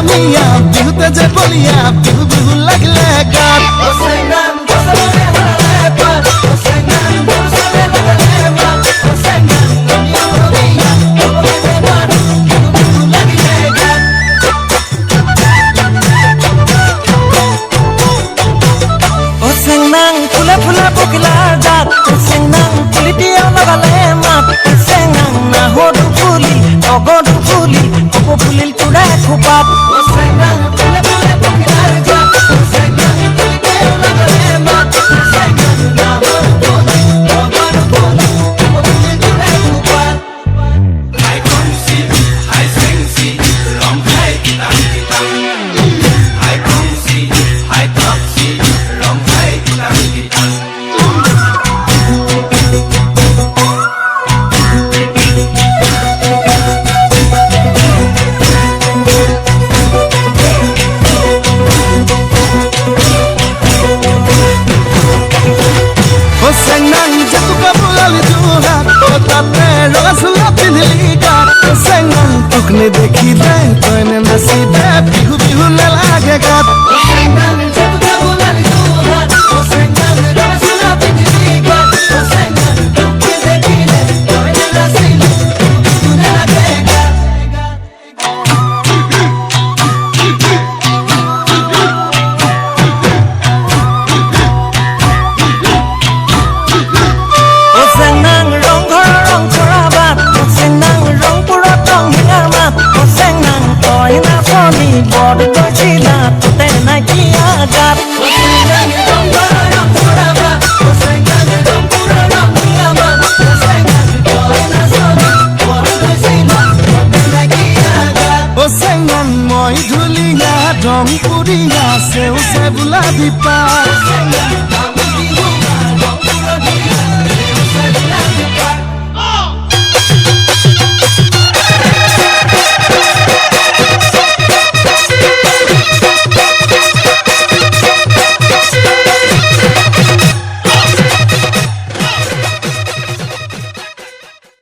ধুনিয়া বিহুতে যে বলিয়া বিহু বিহু লাগলে গান ফুলে ফুলে বকিলার জাত সেংনাং পুলিটিয়া লাগালে মাত সেংনাং না হডু ফুলি অগডু ফুলি অপ ফুলিল তুড়ে খুপাত সেংনাং ফুলে ফুলে বকিলার জাত সেংনাং পুলিটিয়া লাগালে মাত সেংনাং না হডু ফুলি অগডু ফুলি অপ ফুলিল তুড়ে খুপাত hai con si hai seng si long hai kitang kitang hai con si hai top si long hai kitang kitang Senang jatuh ke bulan Tuhan Otate roga sula pindhili gaat Senang tukne dekhi le toine nasibe bihu bihu le lage gaat Senang jatuh ke bulan Tuhan Senang roga sula pindhili gaat Senang tukne dekhi le toine nasibe bihu le lage gaat Senang rong khora rong khora bat Senang rong pura tong hingar mat Senang toy na phoni bod toy chila Tute na kia gat Senang rong khora rong khora bat Senang rong pura tong hingar mat Senang toy na phoni bod toy chila Tute na kia gat O Senang moi dhuliya rong puriya seu se buladi pa Senang